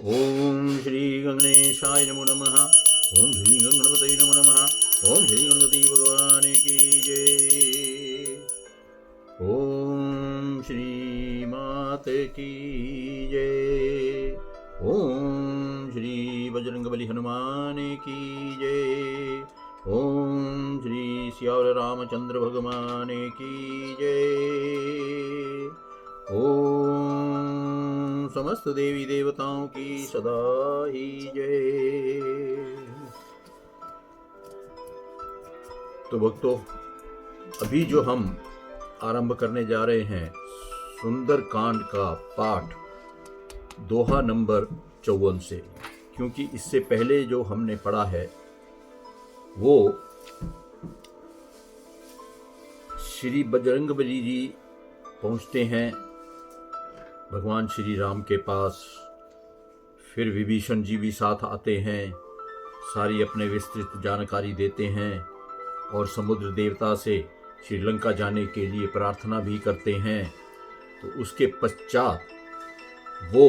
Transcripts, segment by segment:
ओम श्री गणेशाय नमो नमः। ओम श्री गणपतये नमो नमः। ओम श्री गणपति भगवान की जय। ओम श्री मात की जय। ओम श्री बजरंगबली हनुमान की जय। ओम श्री सियावर रामचंद्र भगवान की जय। ओम समस्त देवी देवताओं की सदा ही जय। तो भक्तों, अभी जो हम आरंभ करने जा रहे हैं सुंदर कांड का पाठ दोहा नंबर 54 से, क्योंकि इससे पहले जो हमने पढ़ा है वो श्री बजरंगबली जी पहुंचते हैं भगवान श्री राम के पास। फिर विभीषण जी भी साथ आते हैं, सारी अपने विस्तृत जानकारी देते हैं और समुद्र देवता से श्रीलंका जाने के लिए प्रार्थना भी करते हैं। तो उसके पश्चात वो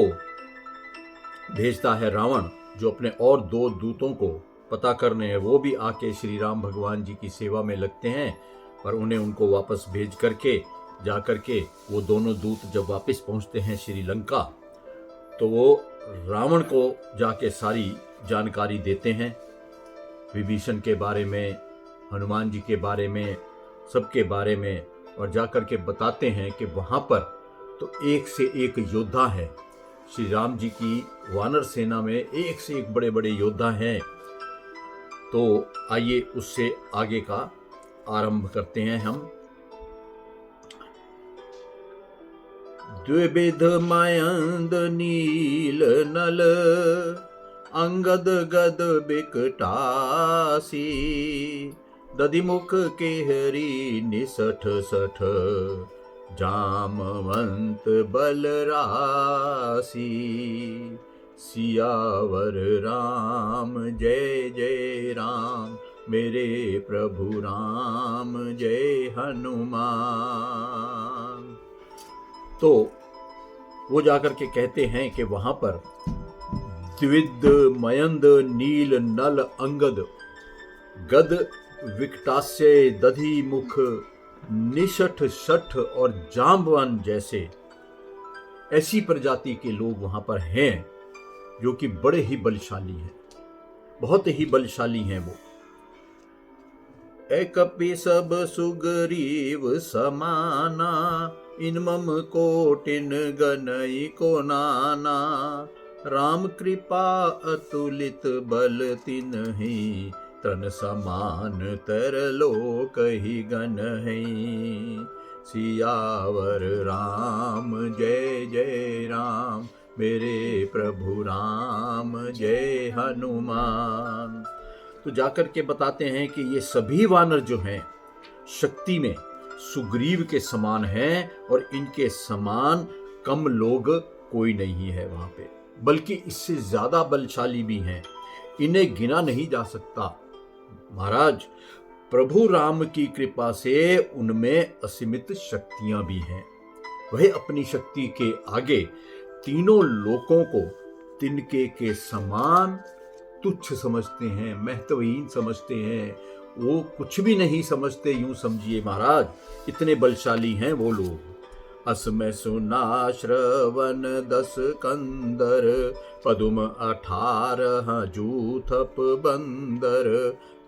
भेजता है रावण, जो अपने और 2 दूतों को पता करने हैं। वो भी आके श्री राम भगवान जी की सेवा में लगते हैं, पर उन्हें उनको वापस भेज करके जा करके वो दोनों दूत जब वापस पहुंचते हैं श्रीलंका, तो वो रावण को जाके सारी जानकारी देते हैं, विभीषण के बारे में, हनुमान जी के बारे में, सबके बारे में, और जा करके बताते हैं कि वहाँ पर तो एक से एक योद्धा है। श्री राम जी की वानर सेना में एक से एक बड़े बड़े योद्धा हैं। तो आइए उससे आगे का आरंभ करते हैं हम। द्विविध मयंद नील नल अंगद गद बिकटासी दधिमुख केहरी निसठ सठ जामवंत बलरासी सियावर राम जय जय राम मेरे प्रभु राम जय हनुमान। तो वो जाकर के कहते हैं कि वहां पर द्विविध मयंद नील नल अंगद गद विकटास्य दधि मुख निषठ शठ और जाम्बवान जैसे ऐसी प्रजाति के लोग वहां पर हैं जो कि बड़े ही बलशाली हैं, बहुत ही बलशाली हैं। वो एकपि सब सुग्रीव समाना इन मम कोटिन गनई को नाना राम कृपा अतुलित बल तिन्हि तन समान तरलो कही गन है सियावर राम जय जय राम मेरे प्रभु राम जय हनुमान। तो जाकर के बताते हैं कि ये सभी वानर जो हैं शक्ति में सुग्रीव के समान हैं, और इनके समान कम लोग कोई नहीं है वहां पे, बल्कि इससे ज्यादा बलशाली भी हैं। इन्हें गिना नहीं जा सकता। महाराज, प्रभु राम की कृपा से उनमें असीमित शक्तियां भी हैं। वह अपनी शक्ति के आगे तीनों लोकों को तिनके के समान तुच्छ समझते हैं, महत्वहीन समझते हैं। वो कुछ भी नहीं समझते, यूं समझिए महाराज, इतने बलशाली हैं वो लोग। असमय सुना श्रवण 10 कंदर पदुम 18 जूथप बंदर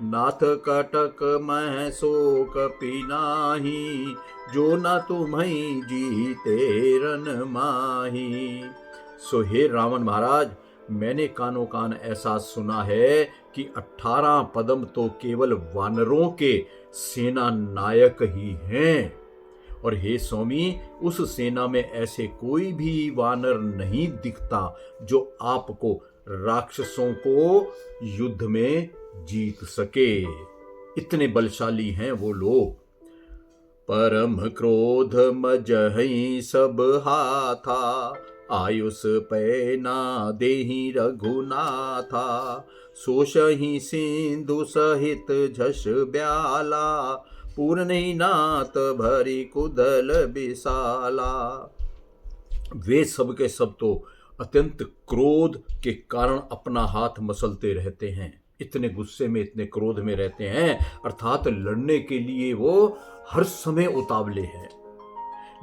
नाथ कटक मह सो कपि नाही जो न तुम्हें जीते रन माही। सो हे रावण महाराज, मैंने कानों कान ऐसा सुना है कि 18 पदम तो केवल वानरों के सेना नायक ही हैं, और हे स्वामी, उस सेना में ऐसे कोई भी वानर नहीं दिखता जो आपको राक्षसों को युद्ध में जीत सके। इतने बलशाली हैं वो लोग। परम क्रोध मजहि सब हाथा आयुष पैना देहि रघुनाथा सोषहि सिंधु सहित झस ब्याला पूर्णि नाथ भरी कुदल विशाला। वे सब के सब तो अत्यंत क्रोध के कारण अपना हाथ मसलते रहते हैं, इतने गुस्से में, इतने क्रोध में रहते हैं, अर्थात लड़ने के लिए वो हर समय उतावले हैं।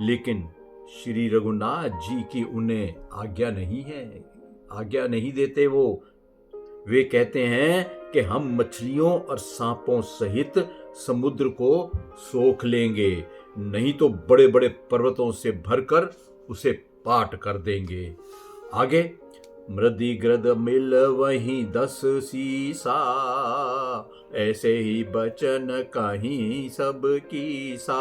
लेकिन श्री रघुनाथ जी की उन्हें आज्ञा नहीं है, आज्ञा नहीं देते वो। वे कहते हैं कि हम मछलियों और सांपों सहित समुद्र को सोख लेंगे, नहीं तो बड़े बड़े पर्वतों से भरकर उसे पाट कर देंगे। आगे, मृदि गृद मिल वहीं 10 सीसा, ऐसे ही बचन कहीं सब कीसा,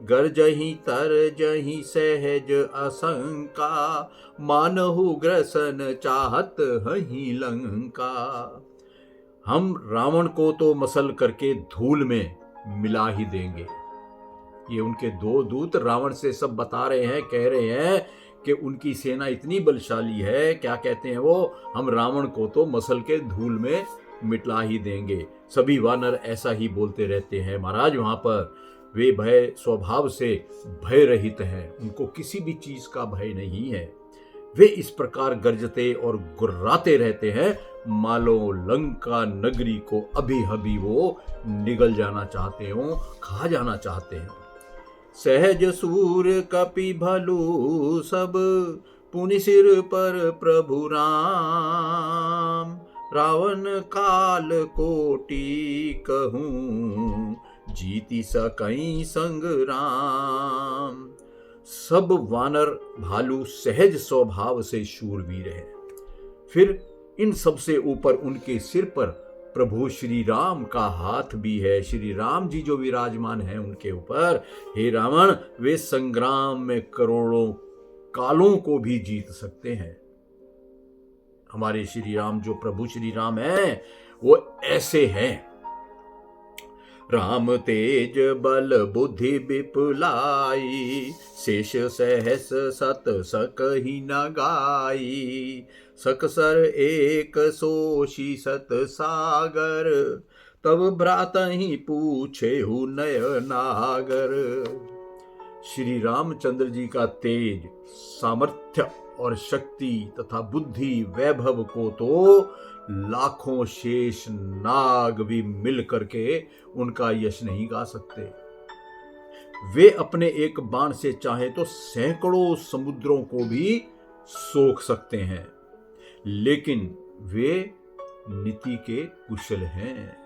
गर्जही तरजही सहज असंका, मानहु ग्रसन चाहत हही लंका। हम रावण को तो मसल करके धूल में मिला ही देंगे। ये उनके दो दूत रावण से सब बता रहे हैं, कह रहे हैं कि उनकी सेना इतनी बलशाली है। क्या कहते हैं वो? हम रावण को तो मसल के धूल में मिटला ही देंगे। सभी वानर ऐसा ही बोलते रहते हैं महाराज। वहां पर वे भय स्वभाव से भय रहित हैं, उनको किसी भी चीज का भय नहीं है। वे इस प्रकार गरजते और गुर्राते रहते हैं मानो लंका नगरी को अभी अभी वो निगल जाना चाहते हो, खा जाना चाहते हैं। सहज सूर कपि भलु सब, पुनि सिर पर प्रभु राम, रावण काल कोटि कहूँ, जीति सकई संग्राम। सब वानर भालू सहज स्वभाव से शूरवीर हैं। फिर इन सबसे ऊपर उनके सिर पर प्रभु श्री राम का हाथ भी है। श्री राम जी जो विराजमान हैं उनके ऊपर। हे रावण, वे संग्राम में करोड़ों कालों को भी जीत सकते हैं। हमारे श्री राम, जो प्रभु श्री राम हैं, वो ऐसे हैं। राम तेज बल बुद्धि विपुलाई, शेष सहस सत सकहि न गाई, सकसर एक सोशी सत सागर, तब भ्रातहि पूछे हु नयनागर। श्री रामचंद्र जी का तेज, सामर्थ्य और शक्ति तथा बुद्धि वैभव को तो लाखों शेष नाग भी मिल करके उनका यश नहीं गा सकते। वे अपने एक बाण से चाहे तो सैकड़ों समुद्रों को भी सोख सकते हैं। लेकिन वे नीति के कुशल हैं।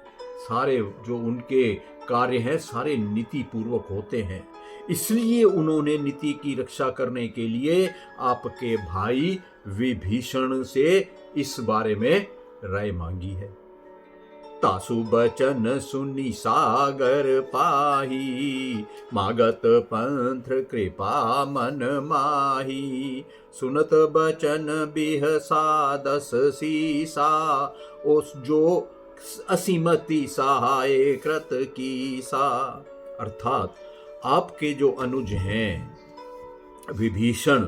सारे जो उनके कार्य हैं सारे नीति पूर्वक होते हैं। इसलिए उन्होंने नीति की रक्षा करने के लिए आपके भाई विभीषण से इस बारे में राय मांगी है। तासु बचन सुनी सागर पाही, मागत पंथ कृपा मन माही, सुनत बचन बिहसा 10 सीसा, उस जो असीमति सहाय कृत कीसा। अर्थात आपके जो अनुज हैं विभीषण,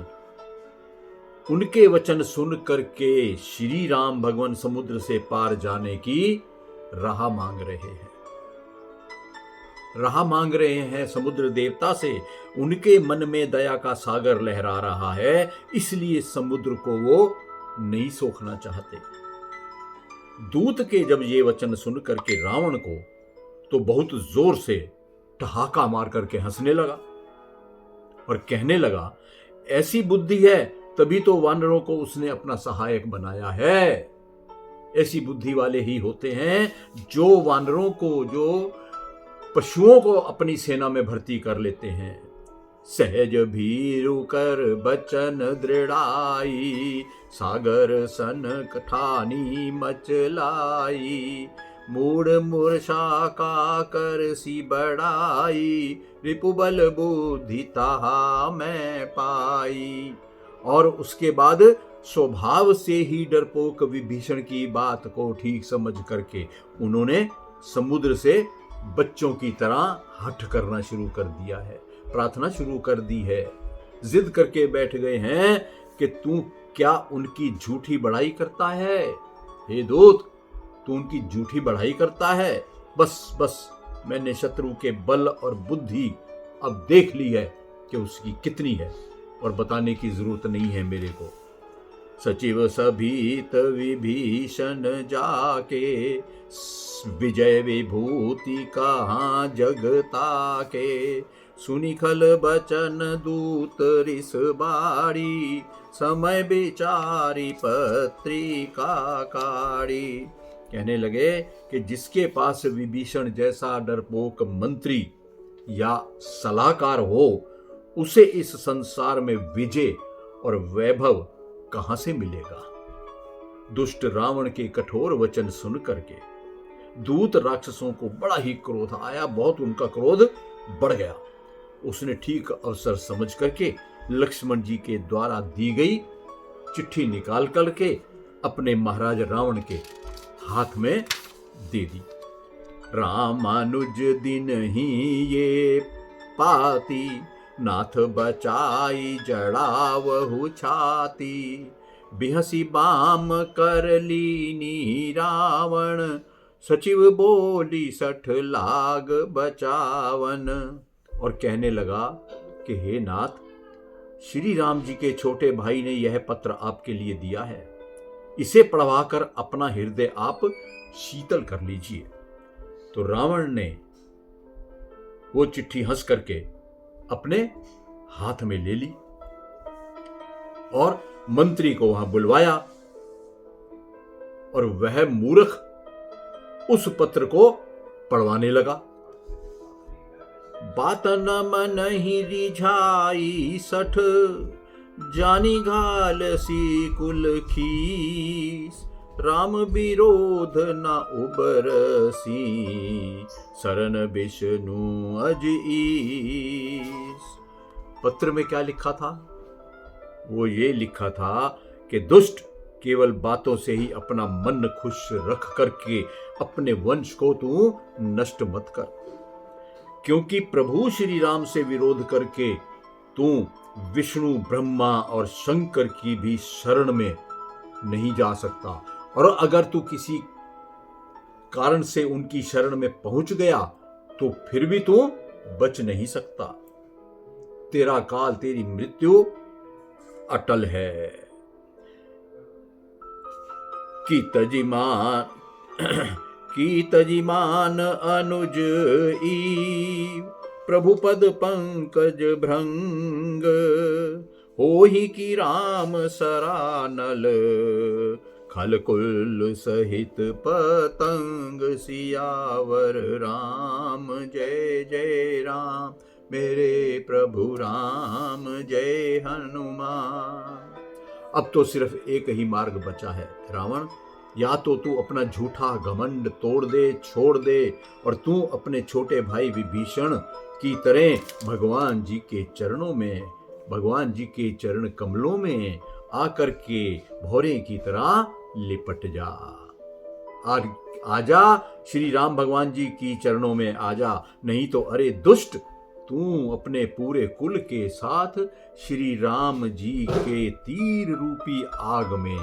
उनके वचन सुन करके श्री राम भगवान समुद्र से पार जाने की राह मांग रहे हैं। राह मांग रहे हैं समुद्र देवता से। उनके मन में दया का सागर लहरा रहा है, इसलिए समुद्र को वो नहीं सोखना चाहते। दूत के जब ये वचन सुन करके रावण को तो बहुत जोर से ठहाका मार करके हंसने लगा और कहने लगा, ऐसी बुद्धि है तभी तो वानरों को उसने अपना सहायक बनाया है। ऐसी बुद्धि वाले ही होते हैं जो वानरों को, जो पशुओं को अपनी सेना में भर्ती कर लेते हैं। सहज भीरु कर बचन दृढ़ाई, सागर सन ठानी मचलाई, मूड मूर्छा का कर सी बढ़ाई, रिपुबल बुद्धि ताहा मैं पाई। और उसके बाद स्वभाव से ही डरपोक विभीषण की बात को ठीक समझ करके उन्होंने समुद्र से बच्चों की तरह हठ करना शुरू कर दिया है, प्रार्थना शुरू कर दी है। जिद करके बैठ गए हैं कि तू क्या उनकी झूठी बढ़ाई करता है? हे दूत, तू उनकी झूठी बढ़ाई करता है? बस बस, मैंने शत्रु के बल और बुद्धि अब देख ली है कि उसकी कितनी है, और बताने की जरूरत नहीं है मेरे को। सचिव सभीत विभीषण जाके, विजय विभूति कहाँ जगता के। सुनी खल बचन दूत रिस बारी, समय बेचारी पत्रिका काढ़ी। कहने लगे कि जिसके पास विभीषण जैसा डरपोक मंत्री या सलाहकार हो, उसे इस संसार में विजय और वैभव कहां से मिलेगा। दुष्ट रावण के कठोर वचन सुन करके दूत राक्षसों को बड़ा ही क्रोध आया, बहुत उनका क्रोध बढ़ गया। उसने ठीक अवसर समझ करके लक्ष्मण जी के द्वारा दी गई चिट्ठी निकाल करके अपने महाराज रावण के हाथ में दे दी। रामानुज दिन ही ये पाती, नाथ बचाई जड़ावहु छाती। बिहसी बाम कर लीनी रावण, सचिव बोली 60 लाग बचावन। और कहने लगा कि हे नाथ, श्री राम जी के छोटे भाई ने यह पत्र आपके लिए दिया है, इसे पढ़वाकर अपना हृदय आप शीतल कर लीजिए। तो रावण ने वो चिट्ठी हंस करके अपने हाथ में ले ली और मंत्री को वहां बुलवाया, और वह मूर्ख उस पत्र को पढ़वाने लगा। बात न मन ही रिझाई 60, जानी घाल सी कुल खीस। राम विरोध न उबरसी, शरण विष्णु अज ईस। पत्र में क्या लिखा था? वो ये लिखा था कि दुष्ट, केवल बातों से ही अपना मन खुश रख करके अपने वंश को तू नष्ट मत कर, क्योंकि प्रभु श्री राम से विरोध करके तू विष्णु, ब्रह्मा और शंकर की भी शरण में नहीं जा सकता। और अगर तू किसी कारण से उनकी शरण में पहुंच गया तो फिर भी तू बच नहीं सकता। तेरा काल, तेरी मृत्यु अटल है। की तजिमान अनुज ई, प्रभु पद पंकज भृंग। होहि की राम सरानल, खलकुल सहित पतंग। सियावर राम जय जय राम, मेरे प्रभु राम जय हनुमान। अब तो सिर्फ एक ही मार्ग बचा है रावण, या तो तू अपना झूठा घमंड तोड़ दे, छोड़ दे, और तू अपने छोटे भाई विभीषण की तरह भगवान जी के चरणों में, भगवान जी के चरण कमलों में आकर के भौरे की तरह लिपट जा। आजा, श्री राम भगवान जी की चरणों में आजा, नहीं तो अरे दुष्ट, तू अपने पूरे कुल के साथ श्री राम जी के तीर रूपी आग में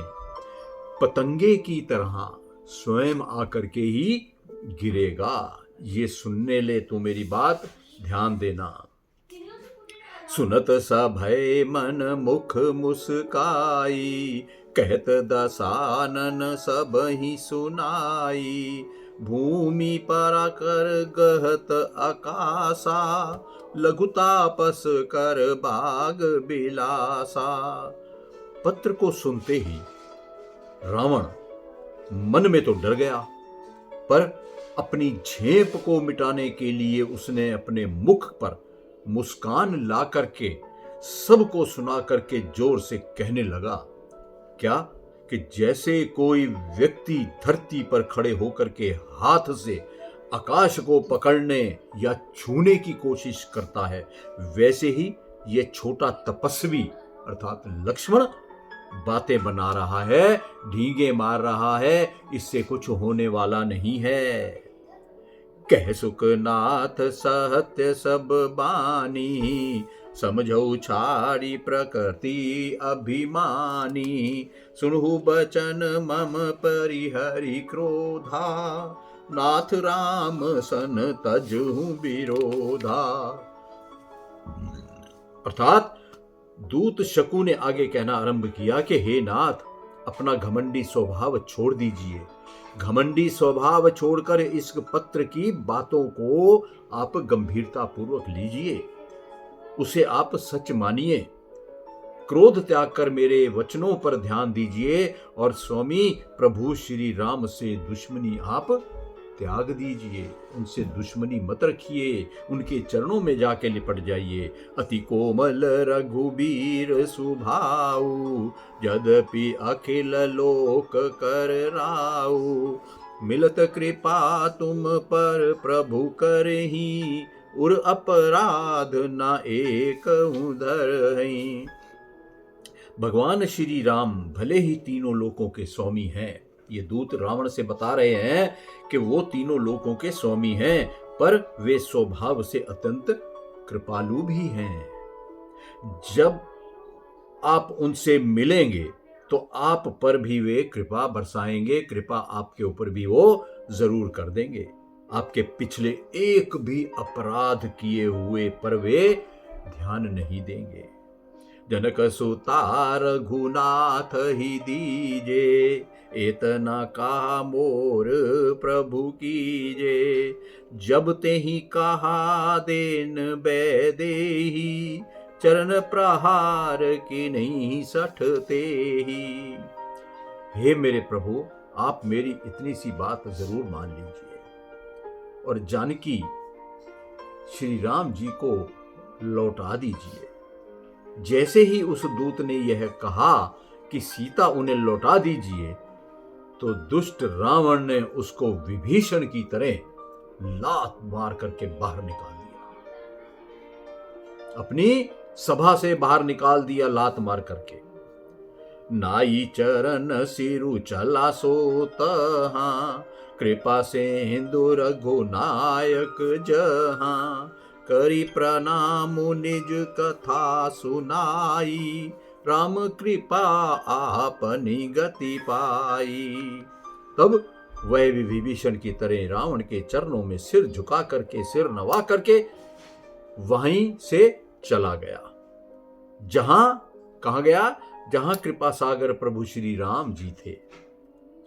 पतंगे की तरह स्वयं आकर के ही गिरेगा। ये सुनने ले तू मेरी बात ध्यान देना। सुनत सभय मन मुख मुस्काई, कहत दसानन सब ही सुनाई। भूमि पराकर गहत आकाशा, लघु तापस कर बाग बिलासा। पत्र को सुनते ही रावण मन में तो डर गया, पर अपनी झेप को मिटाने के लिए उसने अपने मुख पर मुस्कान ला करके सबको सुना करके जोर से कहने लगा, क्या कि जैसे कोई व्यक्ति धरती पर खड़े होकर के हाथ से आकाश को पकड़ने या छूने की कोशिश करता है, वैसे ही ये छोटा तपस्वी अर्थात लक्ष्मण बातें बना रहा है, ढींगे मार रहा है, इससे कुछ होने वाला नहीं है। कह सुखनाथ सत्य सब बानी, समझो छाड़ी प्रकृति अभिमानी। सुनहु बचन मम परिहरि क्रोधा, नाथ राम सन तजहु विरोधा। अर्थात दूत शकु ने आगे कहना आरंभ किया कि हे नाथ, अपना घमंडी स्वभाव छोड़ दीजिए। घमंडी स्वभाव छोड़कर इस पत्र की बातों को आप गंभीरता पूर्वक लीजिए, उसे आप सच मानिए। क्रोध त्याग कर मेरे वचनों पर ध्यान दीजिए और स्वामी प्रभु श्री राम से दुश्मनी आप त्याग दीजिए। उनसे दुश्मनी मत रखिए, उनके चरणों में जाके लिपट जाइए। अति कोमल रघुबीर सुभाऊ, यद्यपि अखिल लोक कर राऊ। मिलत कृपा तुम पर प्रभु करही, उर अपराध न एक धरहि। भगवान श्री राम भले ही तीनों लोकों के स्वामी हैं, ये दूत रावण से बता रहे हैं कि वो तीनों लोकों के स्वामी हैं, पर वे स्वभाव से अत्यंत कृपालु भी हैं। जब आप उनसे मिलेंगे तो आप पर भी वे कृपा बरसाएंगे, कृपा आपके ऊपर भी वो जरूर कर देंगे। आपके पिछले एक भी अपराध किए हुए पर वे ध्यान नहीं देंगे। जनक सुता रघुनाथ ही दीजे, इतना कहा मोर प्रभु कीजे। जब ते ही कहा देन बैदेही, चरण प्रहार की नहीं सठते ही। हे मेरे प्रभु, आप मेरी इतनी सी बात जरूर मान लीजिए और जानकी श्री राम जी को लौटा दीजिए। जैसे ही उस दूत ने यह कहा कि सीता उन्हें लौटा दीजिए, तो दुष्ट रावण ने उसको विभीषण की तरह लात मार करके बाहर निकाल दिया, अपनी सभा से बाहर निकाल दिया लात मार करके। नाई चरण सिरु चला सो तहां, कृपा से हिंदु रघुनायक जहां। करी प्रणाम निज कथा सुनाई, राम कृपा आपनी गति पाई। तब वह विभीषण की तरह रावण के चरणों में सिर झुका करके, सिर नवा करके वहीं से चला गया। कहां गया? जहां कृपा सागर प्रभु श्री राम जी थे।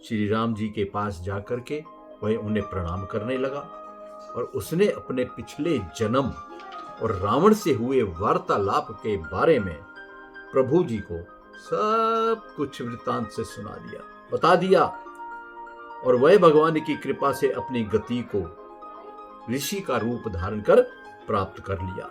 श्री राम जी के पास जाकर के वह उन्हें प्रणाम करने लगा और उसने अपने पिछले जन्म और रावण से हुए वार्तालाप के बारे में प्रभु जी को सब कुछ वृत्तांत से सुना दिया, बता दिया। और वह भगवान की कृपा से अपनी गति को ऋषि का रूप धारण कर प्राप्त कर लिया।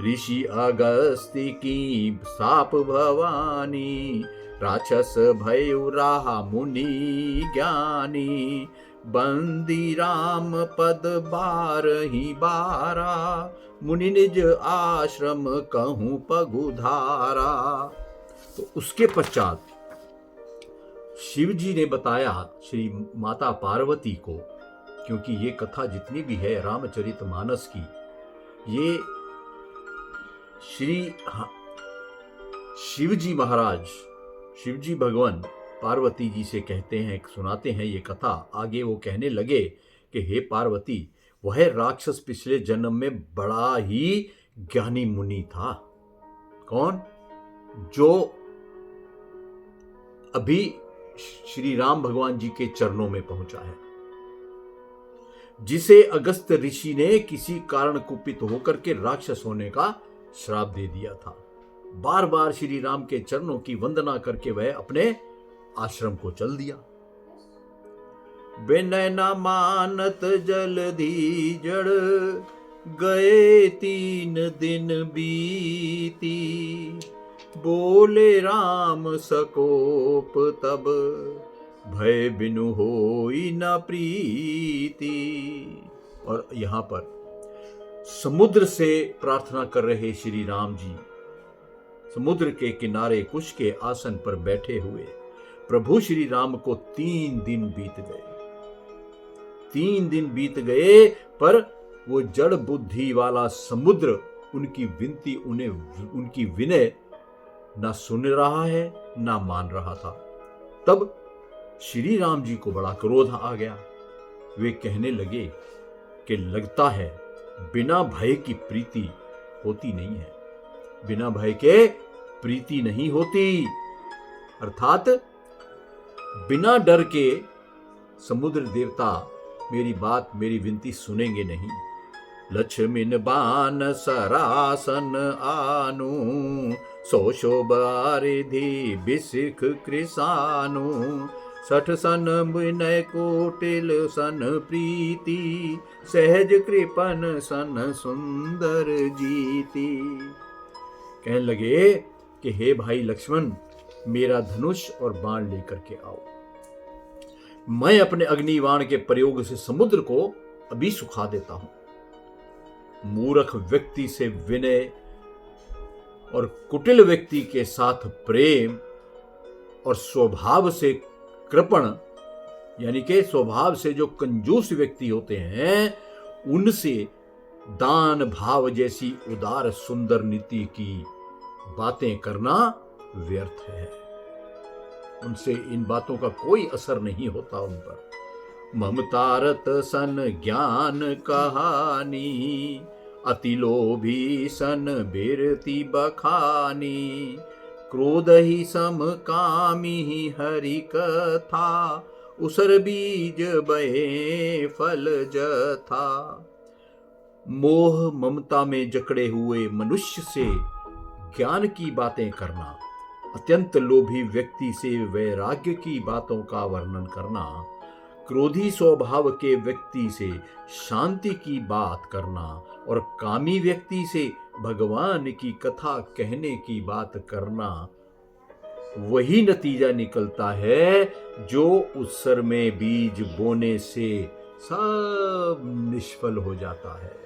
ऋषि अगस्त्य की साप भवानी, राक्षस भयु राहा मुनि ज्ञानी। बंदी राम पद बारही बारा, मुनि निज आश्रम कहूं पगुधारा। तो उसके पश्चात शिव जी ने बताया श्री माता पार्वती को, क्योंकि ये कथा जितनी भी है रामचरितमानस की, ये श्री शिवजी महाराज, शिवजी भगवान पार्वती जी से कहते हैं, सुनाते हैं ये कथा। आगे वो कहने लगे कि हे पार्वती, वह राक्षस पिछले जन्म में बड़ा ही ज्ञानी मुनि था। कौन? जो अभी श्री राम भगवान जी के चरणों में पहुंचा है, जिसे अगस्त ऋषि ने किसी कारण कुपित होकर के राक्षस होने का श्राप दे दिया था। बार बार श्री राम के चरणों की वंदना करके वह अपने आश्रम को चल दिया। विनय न मानत जलधि जड़, गए 3 दिन बीती। बोले राम सकोप तब, भय बिनु होई न प्रीति। और यहां पर समुद्र से प्रार्थना कर रहे श्री राम जी समुद्र के किनारे कुश के आसन पर बैठे हुए प्रभु श्री राम को 3 दिन बीत गए। 3 दिन बीत गए, पर वो जड़ बुद्धि वाला समुद्र उनकी विनती, उनकी विनय ना सुन रहा है ना मान रहा था। तब श्री राम जी को बड़ा क्रोध आ गया। वे कहने लगे कि लगता है बिना भय की प्रीति होती नहीं है, बिना भय के प्रीति नहीं होती। अर्थात बिना डर के समुद्र देवता मेरी बात, मेरी विनती सुनेंगे नहीं। लक्ष्मीन बान सरासन आनु, सो शोभारिधि बिसिख कृसानु, सठ सन विनय कोटिल सन प्रीति, सहज कृपन सन सुंदर जीती। कहने लगे कि हे भाई लक्ष्मण, मेरा धनुष और बाण लेकर के आओ। मैं अपने अग्निबाण के प्रयोग से समुद्र को अभी सुखा देता हूं। मूर्ख व्यक्ति से विनय और कुटिल व्यक्ति के साथ प्रेम और स्वभाव से कृपण, यानी कि स्वभाव से जो कंजूस व्यक्ति होते हैं, उनसे दान भाव जैसी उदार सुंदर नीति की बातें करना व्यर्थ है। उनसे इन बातों का कोई असर नहीं होता उन पर। ममतारत सन ज्ञान कहानी, अति लोभी सन बिरति बखानी, क्रोध ही सम कामी ही हरि कथा, उसर बीज बहे फल जथा। मोह ममता में जकड़े हुए मनुष्य से ज्ञान की बातें करना, अत्यंत लोभी व्यक्ति से वैराग्य की बातों का वर्णन करना, क्रोधी स्वभाव के व्यक्ति से शांति की बात करना और कामी व्यक्ति से भगवान की कथा कहने की बात करना, वही नतीजा निकलता है जो उत्सर में बीज बोने से सब निष्फल हो जाता है।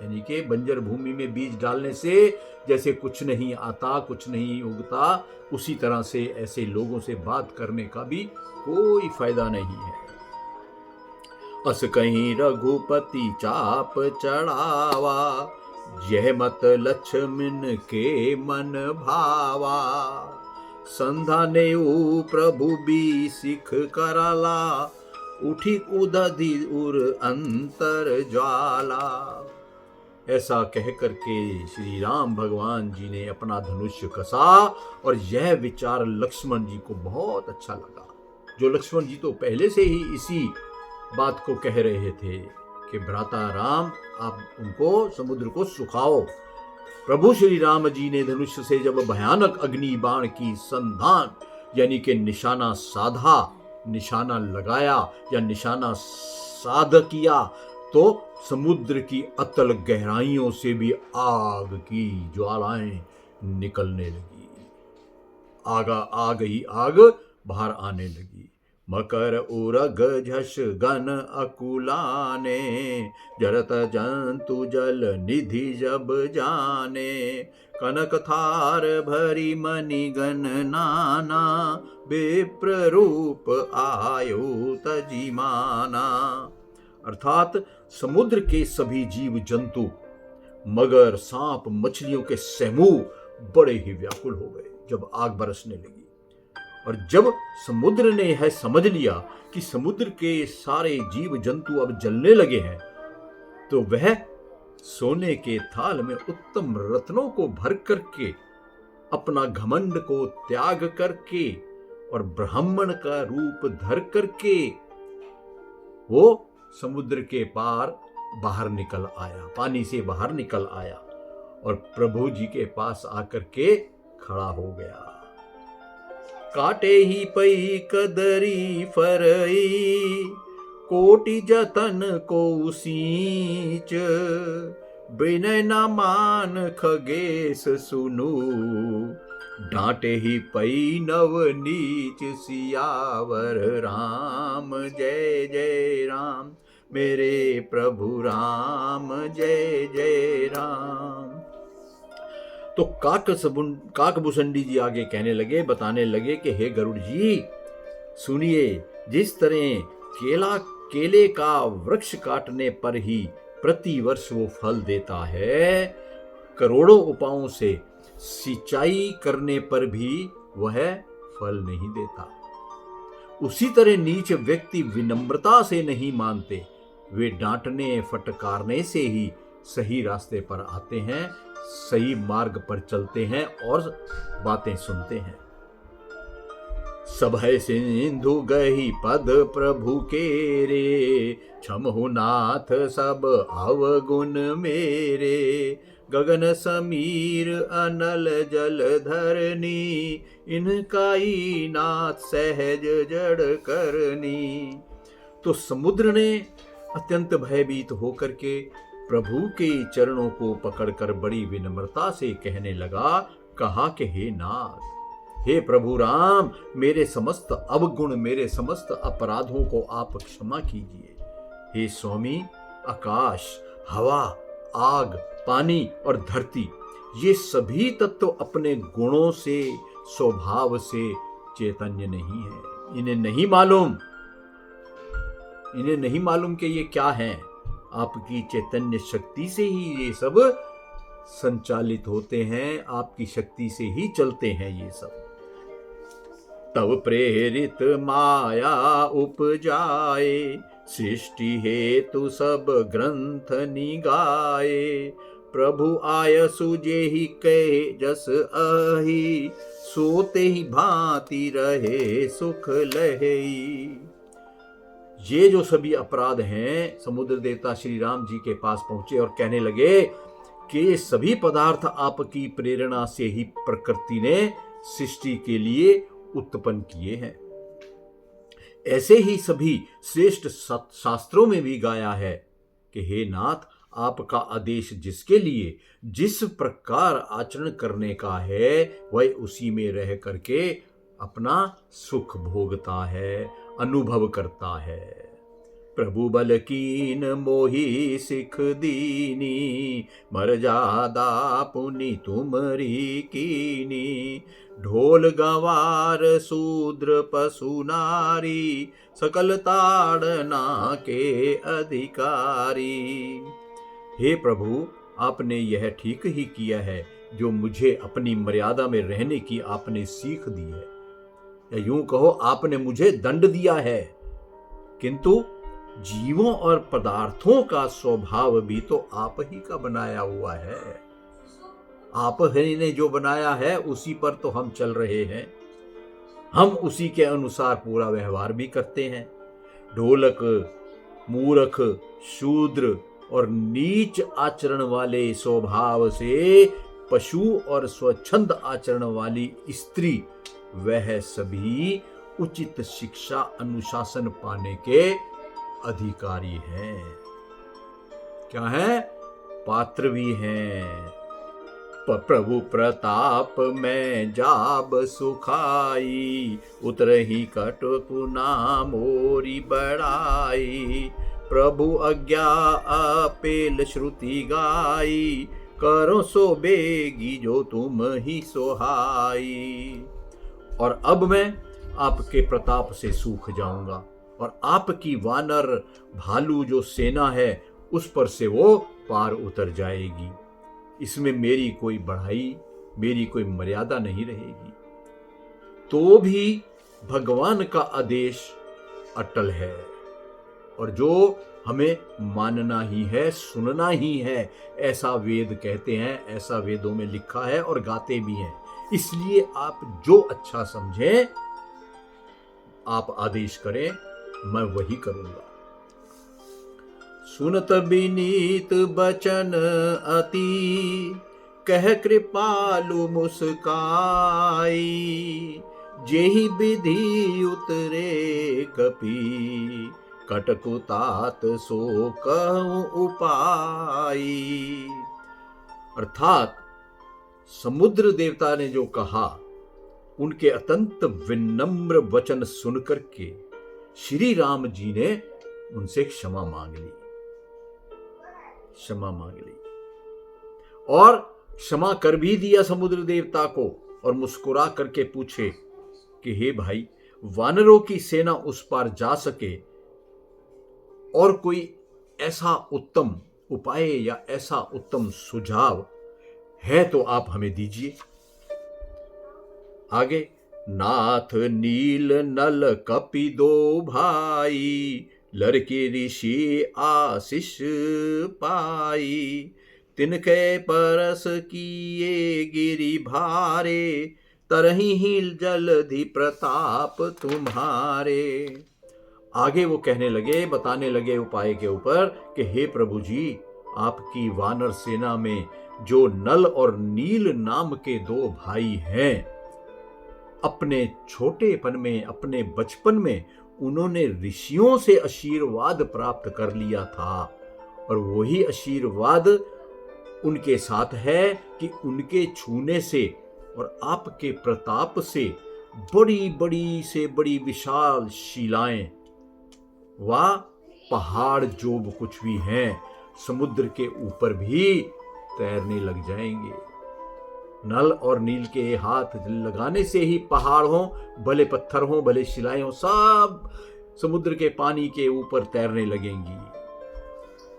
यानी कि बंजर भूमि में बीज डालने से जैसे कुछ नहीं आता, कुछ नहीं उगता, उसी तरह से ऐसे लोगों से बात करने का भी कोई फायदा नहीं है। अस कहीं रघुपति चाप चढ़ावा, यह मत लक्ष्मण के मन भावा, संधा ने प्रभु भी सिख कराला, उठी कूदधि उर अंतर ज्वाला। ऐसा कह करके श्री राम भगवान जी ने अपना धनुष्य कसा और यह विचार लक्ष्मण जी को बहुत अच्छा लगा। जो लक्ष्मण जी तो पहले से ही इसी बात को कह रहे थे कि भ्राता राम, आप उनको समुद्र को सुखाओ। प्रभु श्री राम जी ने धनुष्य से जब भयानक अग्नि बाण की संधान यानी कि निशाना साधा, निशाना लगाया या निशाना साध किया, तो समुद्र की अतल गहराइयों से भी आग की ज्वालाएं निकलने लगी। आग ही आग बाहर आने लगी। मकर उरग झस गन अकुलाने, जरत जंतु जल निधि जब जाने, कनक थार भरी मणि गण नाना, विप्र रूप आयु तजिमाना। अर्थात समुद्र के सभी जीव जंतु, मगर, सांप, मछलियों के समूह बड़े ही व्याकुल हो गए जब आग बरसने लगी। और जब समुद्र ने यह समझ लिया कि समुद्र के सारे जीव जंतु अब जलने लगे हैं, तो वह सोने के थाल में उत्तम रत्नों को भर करके, अपना घमंड को त्याग करके और ब्राह्मण का रूप धर करके वो समुद्र के पार बाहर निकल आया, पानी से बाहर निकल आया और प्रभु जी के पास आकर के खड़ा हो गया। काटे ही पई कदरी फरई, कोटि जतन को सींच, बिनय न मान खगेश सुनु, डांटे ही पई नव नीच सियावर राम। जय जय राम मेरे प्रभु राम, जय जय राम। तो काकभूषणी जी आगे कहने लगे, बताने लगे कि हे गरुड़ जी सुनिए, जिस तरह केले का वृक्ष काटने पर ही प्रति वर्ष वो फल देता है, करोड़ों उपायों से सिंचाई करने पर भी वह फल नहीं देता, उसी तरह नीच व्यक्ति विनम्रता से नहीं मानते, वे डांटने फटकारने से ही सही रास्ते पर आते हैं, सही मार्ग पर चलते हैं और बातें सुनते हैं। सभय सिंधु गही पद प्रभु के रे, क्षमहु नाथ सब अवगुण मेरे, गगन समीर अनल जल धरनी, इनकाई नाथ सहज जड़ करनी। तो समुद्र ने अत्यंत भयभीत होकर के प्रभु के चरणों को पकड़कर बड़ी विनम्रता से कहने लगा, कहा कि हे नाथ, हे प्रभु राम, मेरे समस्त अवगुण, मेरे समस्त अपराधों को आप क्षमा कीजिए। हे स्वामी, आकाश, हवा, आग, पानी और धरती, ये सभी तत्व अपने गुणों से, स्वभाव से चैतन्य नहीं है। इन्हें नहीं मालूम कि ये क्या है। आपकी चैतन्य शक्ति से ही ये सब संचालित होते हैं, आपकी शक्ति से ही चलते हैं ये सब। तब प्रेरित माया उपजाए, सृष्टि हेतु सब ग्रंथ निगाए, प्रभु आय सुजे ही कहे जस अहि, सोते ही भांति रहे सुख लहई। ये जो सभी अपराध हैं, समुद्र देवता श्री राम जी के पास पहुंचे और कहने लगे कि ये सभी पदार्थ आपकी प्रेरणा से ही प्रकृति ने सृष्टि के लिए उत्पन्न किए हैं। ऐसे ही सभी श्रेष्ठ शास्त्रों में भी गाया है कि हे नाथ, आपका आदेश जिसके लिए जिस प्रकार आचरण करने का है, वह उसी में रह करके अपना सुख भोगता है, अनुभव करता है। प्रभु बल कीन मोहि सिख दीनी, मर्यादा पुनि तुमरी कीनी, ढोल गवार शूद्र पशु नारी, सकल ताड़ना के अधिकारी। हे प्रभु, आपने यह ठीक ही किया है जो मुझे अपनी मर्यादा में रहने की आपने सीख दी है, या यूं कहो आपने मुझे दंड दिया है। किंतु जीवों और पदार्थों का स्वभाव भी तो आप ही का बनाया हुआ है। आप ही ने जो बनाया है उसी पर तो हम चल रहे हैं, हम उसी के अनुसार पूरा व्यवहार भी करते हैं। ढोलक, मूर्ख, शूद्र और नीच आचरण वाले स्वभाव से पशु और स्वच्छंद आचरण वाली स्त्री, वह सभी उचित शिक्षा अनुशासन पाने के अधिकारी हैं। क्या है? पात्र भी हैं। प्रभु प्रताप में जाब सुखाई, उतरही कटकु नाम मोरी बड़ाई, प्रभु आज्ञा अपेल श्रुति गाई, करो सो बेगी जो तुम ही सोहाई। और अब मैं आपके प्रताप से सूख जाऊंगा और आपकी वानर भालू जो सेना है उस पर से वो पार उतर जाएगी। इसमें मेरी कोई बढ़ाई, मेरी कोई मर्यादा नहीं रहेगी। तो भी भगवान का आदेश अटल है और जो हमें मानना ही है, सुनना ही है, ऐसा वेद कहते हैं, ऐसा वेदों में लिखा है और गाते भी हैं। इसलिए आप जो अच्छा समझें आप आदेश करें, मैं वही करूंगा। सुनत विनीत बचन अति, कह कृपालु मुस्काई, जेहि विधि उतरे कपि, कटकु तात सो कहूं उपाई। अर्थात समुद्र देवता ने जो कहा, उनके अत्यंत विनम्र वचन सुनकर के श्री राम जी ने उनसे क्षमा मांग ली और क्षमा कर भी दिया समुद्र देवता को, और मुस्कुरा करके पूछे कि हे भाई, वानरों की सेना उस पार जा सके और कोई ऐसा उत्तम उपाय या ऐसा उत्तम सुझाव है तो आप हमें दीजिए। आगे, नाथ नील नल कपि दो भाई, लड़के ऋषि आशीष पाई, तिनके परस किए गिरि भारे, तरही ही जलधि प्रताप तुम्हारे। आगे वो कहने लगे, बताने लगे उपाय के ऊपर कि हे प्रभु जी, आपकी वानर सेना में जो नल और नील नाम के दो भाई हैं, अपने छोटेपन में, अपने बचपन में उन्होंने ऋषियों से आशीर्वाद प्राप्त कर लिया था, और वही आशीर्वाद उनके साथ है कि उनके छूने से और आपके प्रताप से बड़ी बड़ी से बड़ी विशाल शिलाएं व पहाड़ जो कुछ भी हैं समुद्र के ऊपर भी तैरने लग जाएंगे। नल और नील के हाथ लगाने से ही पहाड़ हो, भले पत्थर हो, भले शिलाएं हो, सब समुद्र के पानी के ऊपर तैरने लगेंगी।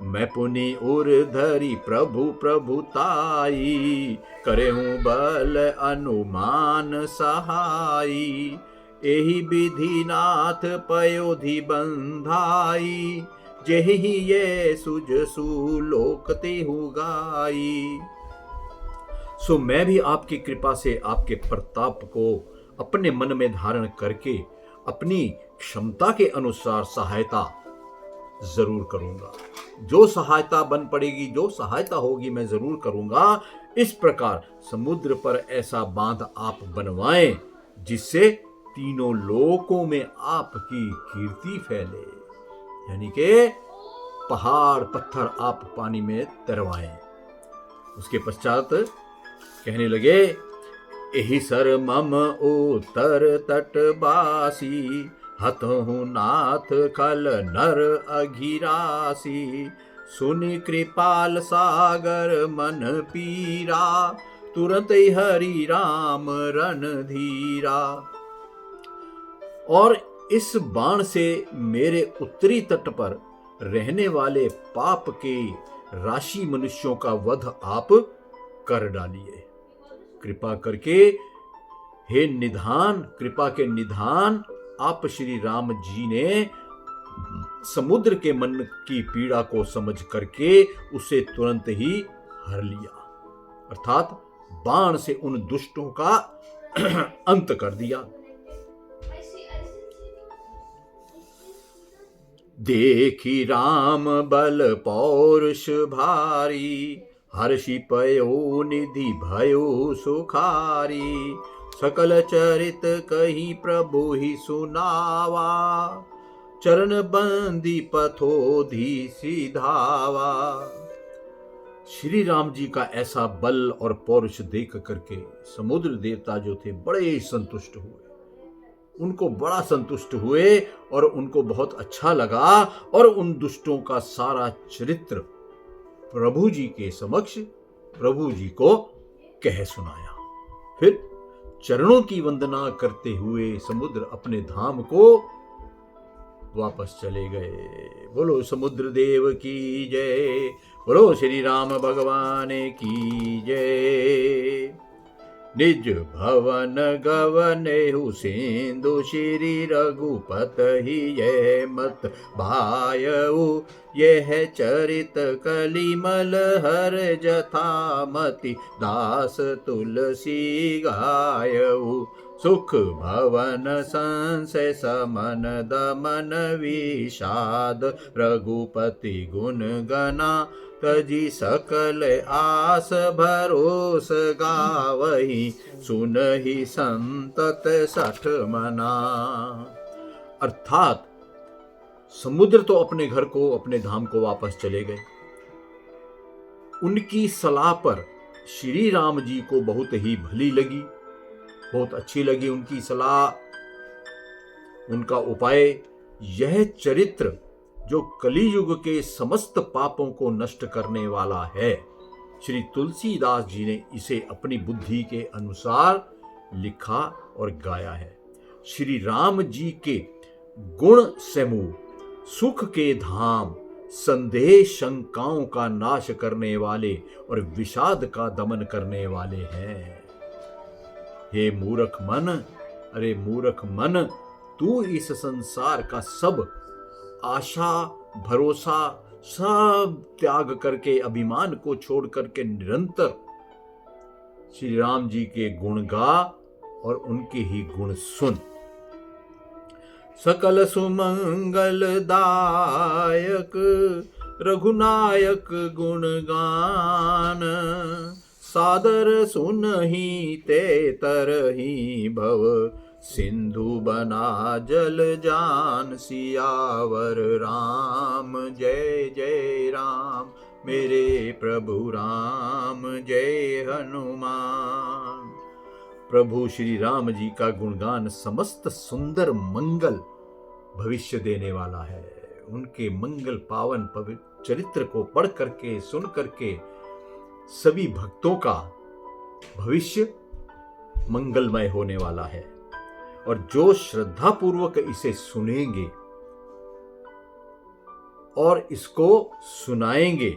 मैं पुनि उर धरी प्रभु प्रभुताई, करे हूँ बल अनुमान सहाई। एहि विधि नाथ पयोधि बंधाई, जेहि ये सुजसु लोकते हूँ गाई। सो मैं भी आपकी कृपा से आपके प्रताप को अपने मन में धारण करके अपनी क्षमता के अनुसार सहायता जरूर करूंगा। जो सहायता बन पड़ेगी, जो सहायता होगी, मैं जरूर करूंगा। इस प्रकार समुद्र पर ऐसा बांध आप बनवाएं जिससे तीनों लोकों में आपकी कीर्ति फैले, यानी कि पहाड़ पत्थर आप पानी में तैरवाएं। उसके पश्चात कहने लगे, एहि सर मम उत्तर तटवासी, हतहु नाथ खल नर अघिरासी। सुनि कृपाल सागर मन पीरा, तुरंत हरि राम रणधीरा। और इस बाण से मेरे उत्तरी तट पर रहने वाले पाप के राशि मनुष्यों का वध आप कर डालिए। कृपा करके हे निधान, कृपा के निधान आप श्री राम जी ने समुद्र के मन की पीड़ा को समझ करके उसे तुरंत ही हर लिया, अर्थात बाण से उन दुष्टों का अंत कर दिया। देखी राम बल पौरुष भारी, हर्षि पयो निधि भयो सुखारी। सकल चरित कही प्रभु ही सुनावा, चरण बंदी पथोधि सिधावा। श्री राम जी का ऐसा बल और पौरुष देख करके समुद्र देवता जो थे बड़े संतुष्ट हुए, उनको बड़ा संतुष्ट हुए और उनको बहुत अच्छा लगा, और उन दुष्टों का सारा चरित्र प्रभु जी के समक्ष प्रभु जी को कह सुनाया। फिर चरणों की वंदना करते हुए समुद्र अपने धाम को वापस चले गए। बोलो समुद्र देव की जय, बोलो श्री राम भगवान की जय। निज भवन गवनेहु सिंधु, श्री रघुपत ही यह मत भायऊ। यह चरित कलिमल हर जथामति, दास तुलसी गायऊ। सुख भवन संशय समन दमन विषाद, रघुपति गुण गना तजी सकल आस भरोस गावही। सुनहि संतत सठ मना। अर्थात समुद्र तो अपने घर को, अपने धाम को वापस चले गए। उनकी सलाह पर श्री राम जी को बहुत ही भली लगी, बहुत अच्छी लगी उनकी सलाह, उनका उपाय। यह चरित्र जो कलियुग के समस्त पापों को नष्ट करने वाला है, श्री तुलसीदास जी ने इसे अपनी बुद्धि के अनुसार लिखा और गाया है। श्री राम जी के गुण समूह, सुख के धाम, संदेह शंकाओं का नाश करने वाले और विषाद का दमन करने वाले हैं। हे मूर्ख मन, अरे मूर्ख मन, तू इस संसार का सब आशा भरोसा सब त्याग करके, अभिमान को छोड़ करके निरंतर श्री राम जी के गुण गा और उनके ही गुण सुन। सकल सुमंगलदायक रघुनायक गुणगान, सादर सुनहि ते तरहि भव सिंधु बना जल जान। सियावर राम जय जय राम, मेरे प्रभु राम जय हनुमान। प्रभु श्री राम जी का गुणगान समस्त सुंदर मंगल भविष्य देने वाला है। उनके मंगल पावन पवित्र चरित्र को पढ़ करके सुन करके सभी भक्तों का भविष्य मंगलमय होने वाला है। और जो श्रद्धा पूर्वक इसे सुनेंगे और इसको सुनाएंगे,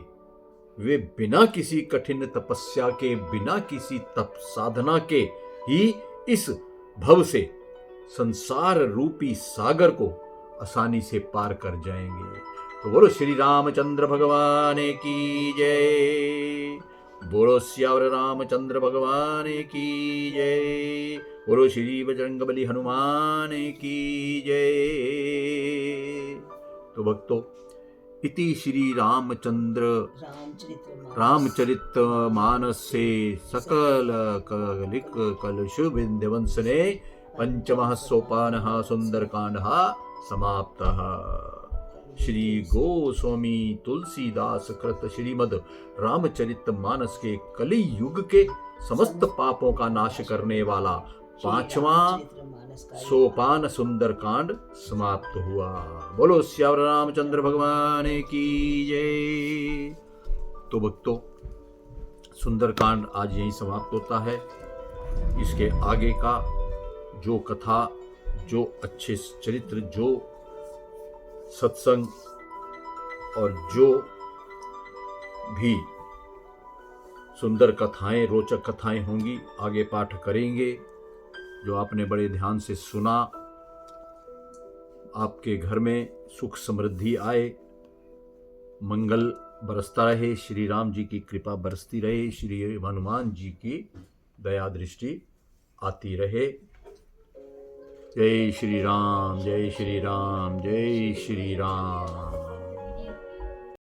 वे बिना किसी कठिन तपस्या के, बिना किसी तप साधना के ही इस भव से, संसार रूपी सागर को आसानी से पार कर जाएंगे। तो बोलो श्री रामचंद्र भगवान की जय, बोलो श्यावर रामचंद्र भगवान की जय, बोलो श्री बजरंगबली हनुमान की जय। तो भक्तों, इति श्री रामचरित मानसे सकल कलिक कलुष विंध्यवंसने पंचमः सोपानः सुंदरकांडः समाप्तः। श्री गोस्वामी तुलसीदास कृत श्रीमद् रामचरित मानस के कलि युग के समस्त पापों का नाश करने वाला 5वां सोपान सुंदरकांड समाप्त हुआ। बोलो श्यावर रामचंद्र भगवान की जय। तो भक्तों, सुंदरकांड आज यहीं समाप्त होता है। इसके आगे का जो कथा, जो अच्छे चरित्र, जो सत्संग और जो भी सुंदर कथाएं, रोचक कथाएं होंगी, आगे पाठ करेंगे। जो आपने बड़े ध्यान से सुना, आपके घर में सुख समृद्धि आए, मंगल बरसता रहे, श्री राम जी की कृपा बरसती रहे, श्री हनुमान जी की दया दृष्टि आती रहे। जय श्री राम, जय श्री राम, जय श्री राम।